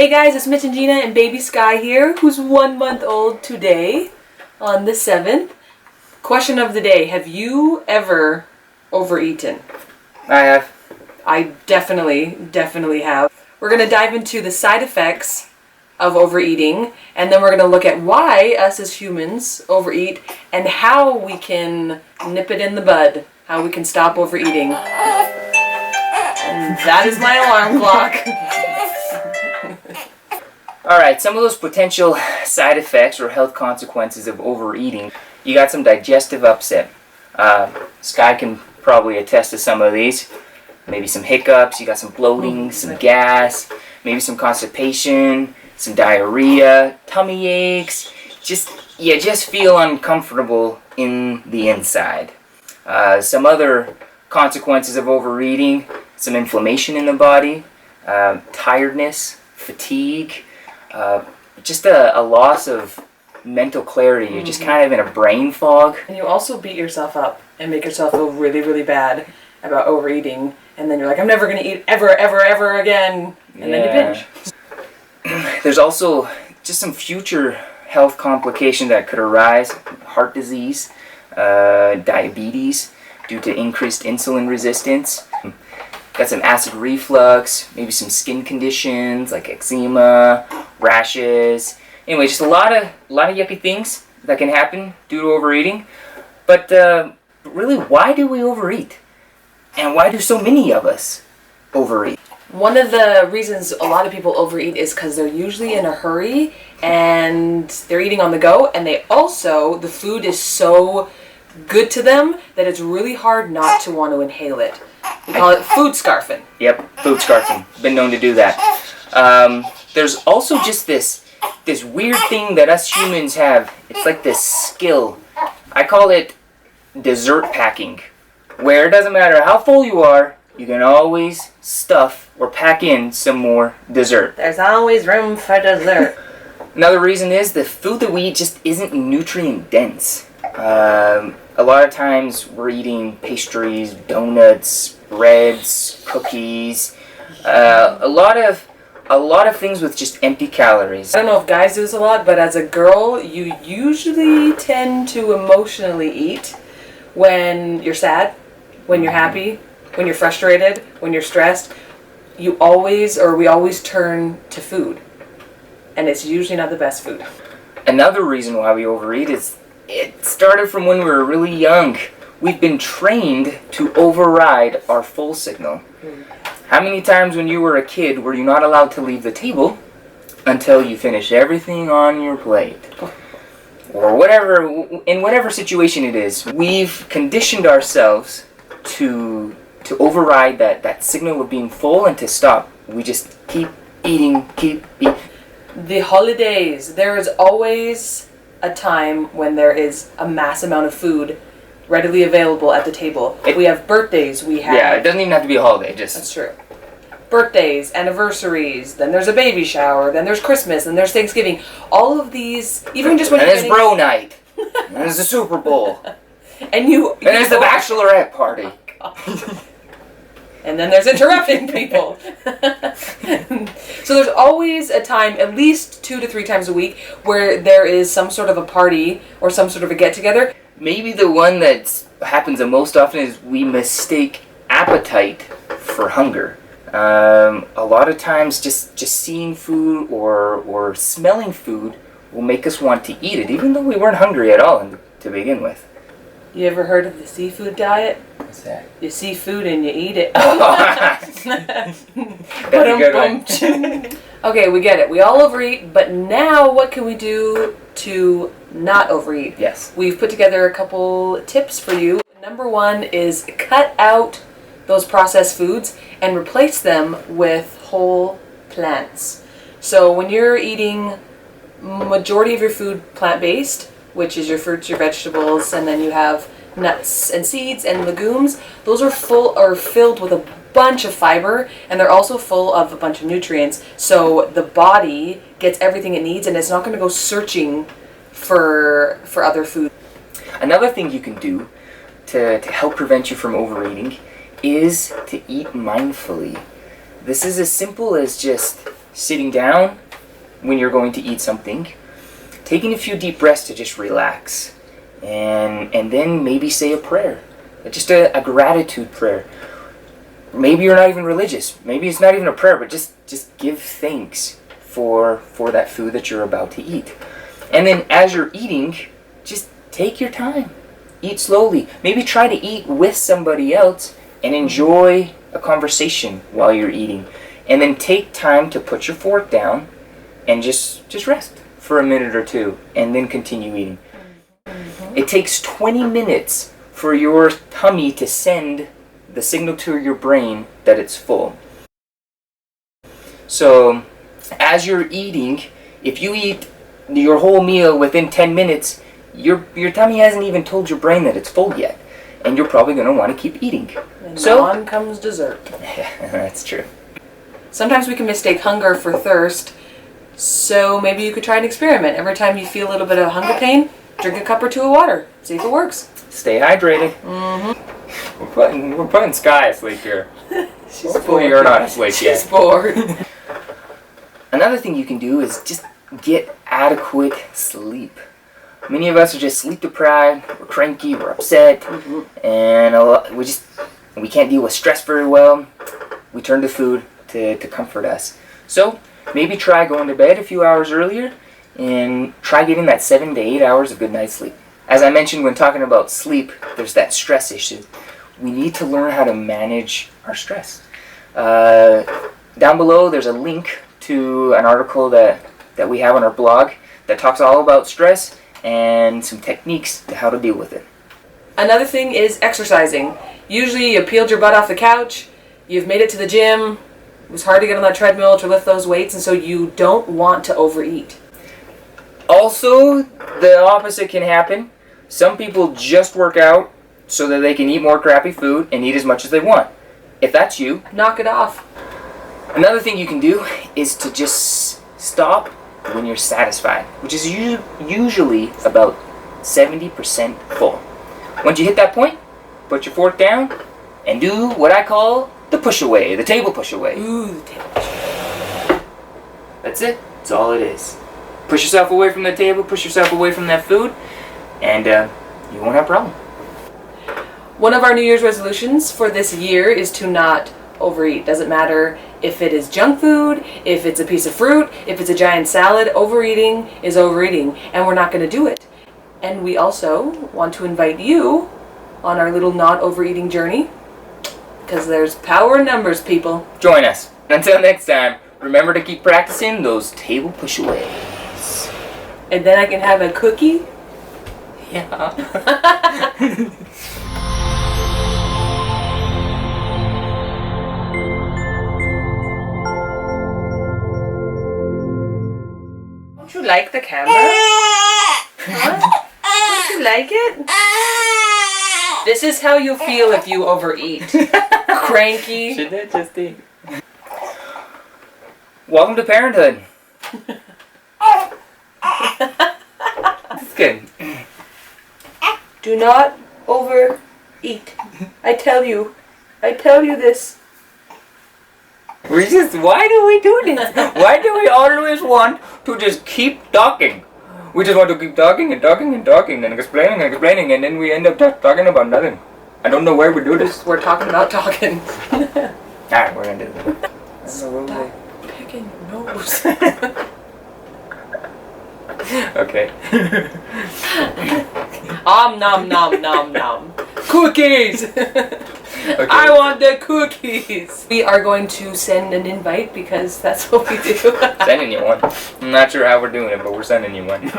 Hey guys, it's Mitch and Gina and baby Sky here, who's 1 month old today on the 7th. Question of the day, have you ever overeaten? I have. I definitely have. We're going to dive into the side effects of overeating, and then we're going to look at why us as humans overeat and how we can nip it in the bud, how we can stop overeating. And that is my alarm clock. Alright, some of those potential side effects or health consequences of overeating. You got some digestive upset. Sky can probably attest to some of these. Maybe some hiccups, you got some bloating, some gas, maybe some constipation, some diarrhea, tummy aches. You just feel uncomfortable in the inside. Some other consequences of overeating, some inflammation in the body, tiredness, fatigue, just a loss of mental clarity. You're just kind of in a brain fog. And you also beat yourself up and make yourself feel really bad about overeating, and then you're like, I'm never going to eat ever again, and then you binge. There's also just some future health complications that could arise. Heart disease, diabetes due to increased insulin resistance. Got some acid reflux, maybe some skin conditions like eczema, rashes. Anyway, just a lot of yucky things that can happen due to overeating. But really, why do we overeat? And why do so many of us overeat? One of the reasons a lot of people overeat is because they're usually in a hurry and they're eating on the go, and the food is so good to them that it's really hard not to want to inhale it. We call it food scarfing. Yep, food scarfing. Been known to do that. There's also just this weird thing that us humans have. It's like this skill. I call it dessert packing, where it doesn't matter how full you are, you can always stuff or pack in some more dessert. There's always room for dessert. Another reason is the food that we eat just isn't nutrient dense. A lot of times we're eating pastries, donuts, breads, cookies, a lot of things with just empty calories. I don't know if guys do this a lot, but as a girl, you usually tend to emotionally eat when you're sad, when you're happy, when you're frustrated, when you're stressed. We always turn to food, and it's usually not the best food. Another reason why we overeat is it started from when we were really young. We've been trained to override our full signal. How many times when you were a kid were you not allowed to leave the table until you finish everything on your plate? Or in whatever situation it is, we've conditioned ourselves to override that signal of being full and to stop. We just keep eating. The holidays, there is always a time when there is a mass amount of food readily available at the table. We have birthdays, Yeah, it doesn't even have to be a holiday, That's true. Birthdays, anniversaries, then there's a baby shower, then there's Christmas, then there's Thanksgiving. All of these, even just when and there's bro night, and there's the Super Bowl, and there's the bachelorette party. And then there's interrupting people. So there's always a time, at least 2 to 3 times a week, where there is some sort of a party or some sort of a get-together. Maybe the one that happens the most often is we mistake appetite for hunger. A lot of times just seeing food or smelling food will make us want to eat it, even though we weren't hungry at all to begin with. You ever heard of the seafood diet? What's that? You see food and you eat it. That's a good one. Okay, we get it. We all overeat, but now what can we do to not overeat? Yes. We've put together a couple tips for you. Number 1 is cut out those processed foods and replace them with whole plants. So when you're eating majority of your food plant-based, which is your fruits, your vegetables, and then you have nuts and seeds and legumes, those are filled with a bunch of fiber, and they're also full of a bunch of nutrients, so the body gets everything it needs and it's not going to go searching for other food. Another thing you can do to help prevent you from overeating is to eat mindfully. This is as simple as just sitting down when you're going to eat something, taking a few deep breaths to just relax, and then maybe say a prayer, just a gratitude prayer. Maybe you're not even religious. Maybe it's not even a prayer, but just give thanks for that food that you're about to eat. And then as you're eating, just take your time. Eat slowly. Maybe try to eat with somebody else and enjoy a conversation while you're eating. And then take time to put your fork down and just rest for a minute or two and then continue eating. It takes 20 minutes for your tummy to send the signal to your brain that it's full. So as you're eating, if you eat your whole meal within 10 minutes, your tummy hasn't even told your brain that it's full yet, and you're probably going to want to keep eating. And so on comes dessert. Yeah, that's true. Sometimes we can mistake hunger for thirst, so maybe you could try an experiment. Every time you feel a little bit of hunger pain, drink a cup or two of water. See if it works. Stay hydrated. Mm-hmm. We're putting Sky asleep here. She's Hopefully bored. you're not asleep yet. She's bored. Another thing you can do is just get adequate sleep. Many of us are just sleep deprived, we're cranky, we're upset, and we can't deal with stress very well. We turn to food to comfort us. So maybe try going to bed a few hours earlier and try getting that 7 to 8 hours of good night's sleep. As I mentioned when talking about sleep, there's that stress issue. We need to learn how to manage our stress. Down below there's a link to an article that we have on our blog that talks all about stress and some techniques to how to deal with it. Another thing is exercising. Usually you peeled your butt off the couch, you've made it to the gym, it was hard to get on that treadmill to lift those weights, and so you don't want to overeat. Also, the opposite can happen. Some people just work out so that they can eat more crappy food and eat as much as they want. If that's you, knock it off. Another thing you can do is to just stop when you're satisfied, which is usually about 70% full. Once you hit that point, put your fork down and do what I call the push away, the table push away. Ooh, the table push away. That's it. That's all it is. Push yourself away from the table, push yourself away from that food, and you won't have a problem. One of our New Year's resolutions for this year is to not overeat. Doesn't matter if it is junk food, if it's a piece of fruit, if it's a giant salad. Overeating is overeating, and we're not going to do it. And we also want to invite you on our little not overeating journey, because there's power in numbers, people. Join us. Until next time, remember to keep practicing those table push-aways. And then I can have a cookie? Yeah. Don't you like the camera? Huh? Don't you like it? This is how you feel if you overeat. Cranky. Should I just eat? Welcome to parenthood. That's good. Do not overeat. I tell you this. Why do we do this? Why do we always want to just keep talking? We just want to keep talking and talking and talking and explaining and explaining, and then we end up talking about nothing. I don't know why we do this. We're talking about talking. Alright, we're gonna do it. Stop picking your nose. Okay. Nom nom nom nom. Cookies! Okay. I want the cookies! We are going to send an invite because that's what we do. Sending you one. I'm not sure how we're doing it, but we're sending you one.